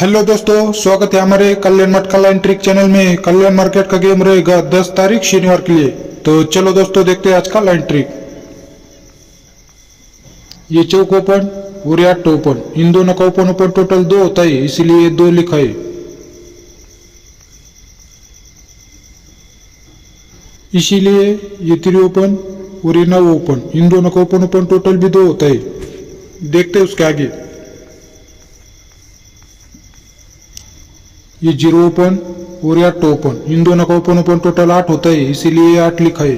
Hello दोस्तों, स्वागत है हमारे कल्याण मटका लाइन ट्रिक चैनल में। कल्याण मार्केट का गेम रहेगा 10 तारीख शनिवार के लिए। तो चलो दोस्तों देखते हैं आज का लाइन ट्रिक। ये चौक ओपन और ये 8 ओपन, इन दोनों का ओपन ओपन टोटल 2 होता है, इसीलिए 2 लिखा है। इसीलिए ये 3 ओपन और ये 9 ओपन, इन दोनों का ओपन ओपन टोटल भी 2 होता है। देखते हैं उसके आगे। ये 0 ओपन और ये 8 ओपन, इन दोनों का ओपन ओपन टोटल 8 होता है, इसीलिए 8 लिखा है।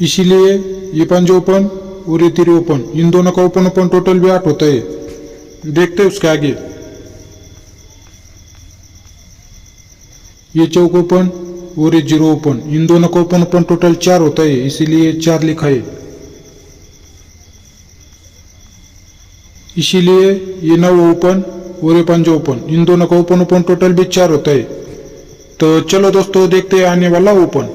इसीलिए ये 5 ओपन और ये 3 ओपन, इन दोनों का ओपन ओपन टोटल भी 8 होता है। देखते हैं उसके आगे। ये चौक ओपन और ये 0 ओपन, इन दोनों का ओपन ओपन टोटल 4 होता है, इसीलिए 4 लिखा है। इसीलिए ये 9 ओपन और ये 5 ओपन, इन दोनों का ओपन ओपन टोटल भी 4 होता है। तो चलो दोस्तों देखते हैं आने वाला ओपन।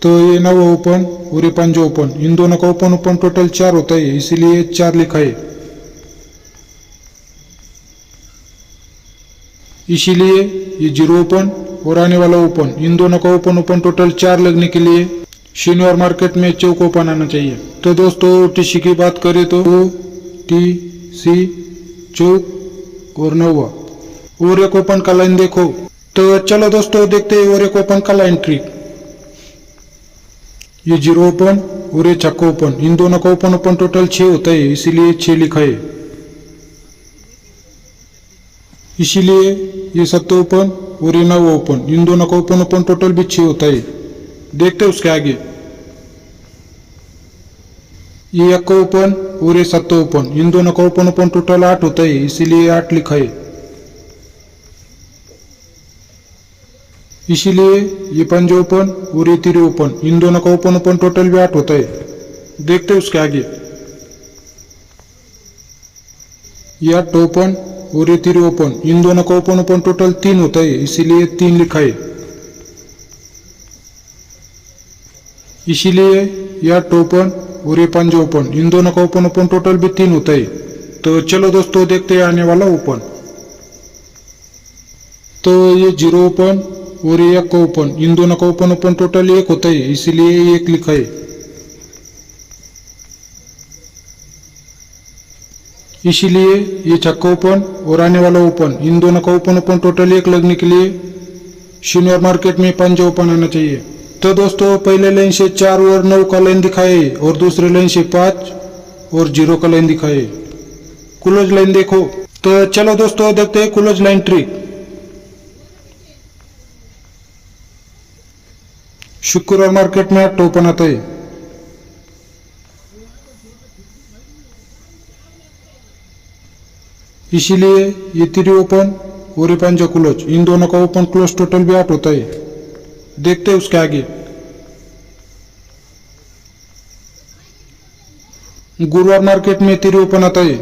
तो ये 9 ओपन और ये 5 ओपन, इन दोनों का ओपन ओपन टोटल 4 होता है, इसीलिए 4 लिखा है। इसीलिए ये 0 ओपन और आने वाला ओपन, इन दोनों का ओपन ओपन टोटल 4 लगने के लिए शनिवार मार्केट में चौक ओपन आना चाहिए। तो दोस्तों टीसी की बात करें तो टी चौक और 9 और एक ओपन का लाइन देखो। तो चलो दोस्तों देखते हैं और एक ओपन का लाइन ट्रिक। ये 0 ओपन और ये छक्का ओपन, इन दोनों का ओपन ओपन टोटल 6 होता है, इसीलिए 6 लिखा है। इसीलिए ये 7 ओपन और ये 9 ओपन, इन दोनों का ओपन ओपन टोटल भी 6 होता है। देखते हैं उसके आगे। ये 1 ओपन और ये 7 ओपन, इन दोनों का ओपन ओपन टोटल 8 होता है, इसीलिए 8 लिखा है। इसीलिए ये 5 ओपन और ये 3 ओपन, इन दोनों का ओपन ओपन टोटल भी 8 होता है। देखते हैं उसके आगे। ये 8 ओपन और ये 3 ओपन, इन दोनों का ओपन ओपन टोटल 3 होता है, इसीलिए 3 लिखा है। इसीलिए ये 8 ओपन और ये 5 ओपन, इन दोनों का ओपन ओपन टोटल भी 3 होता है। तो चलो दोस्तों देखते हैं आने वाला ओपन। तो ये 0 ओपन और ये 1 ओपन, इन दोनों का ओपन ओपन टोटल 1 होता है, इसीलिए 1 लिखा है। इसीलिए ये छक्का ओपन और आने वाला ओपन, इन दोनों का ओपन ओपन टोटल 1 लगने के लिए शनिवार मार्केट में 5 ओपन आना चाहिए। तो दोस्तों पहले लाइन से 4 और 9 का लाइन दिखाए और दूसरे लाइन से 5 और 0 का लाइन दिखाए। क्लोज लाइन देखो। तो चलो दोस्तों देखते हैं क्लोज लाइन ट्रिक। शुक्रवार मार्केट में 8 ओपन आता है। इसीलिए ये 3 ओपन और ये 5 क्लोज, इन दोनों का ओपन क्लोज टोटल भी 8 होता है। देखते हैं उसके आगे। गुरुवार मार्केट में 3 ओपन आता है।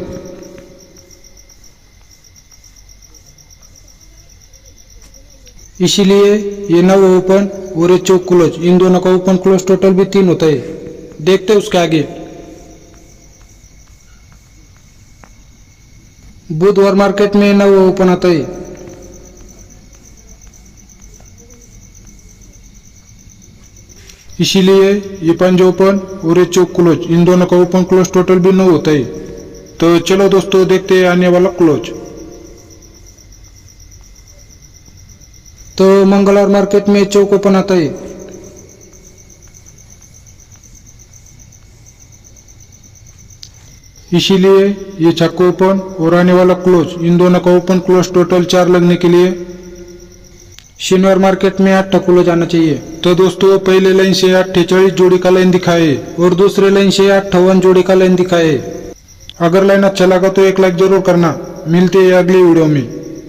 इसीलिए ये 9 ओपन और ये चौक क्लोज, इन दोनों का ओपन क्लोज टोटल भी 3 होता है। देखते हैं उसके आगे। बुधवार मार्केट में 9 ओपन आता है। इसीलिए ये 5 ओपन और ये चौक क्लोज, इन दोनों का ओपन क्लोज टोटल भी 9 होता है। तो चलो दोस्तों देखते हैं आने वाला क्लोज। तो मंगलवार मार्केट में चौक ओपन आता है। इसीलिए ये छक्का ओपन और आने वाला क्लोज, इन दोनों का ओपन क्लोज टोटल 4 लगने के लिए शनिवार मार्केट में 8 क्लोज आना चाहिए। तो दोस्तों पहले लाइन से 48 जोड़ी का लाइन दिखाए और दूसरे लाइन से 58 जोड़ी का लाइन दिखाए। अगर लाइन अच्छा लगा तो एक लाइक जरूर करना। मिलते हैं अगली वीडियो में।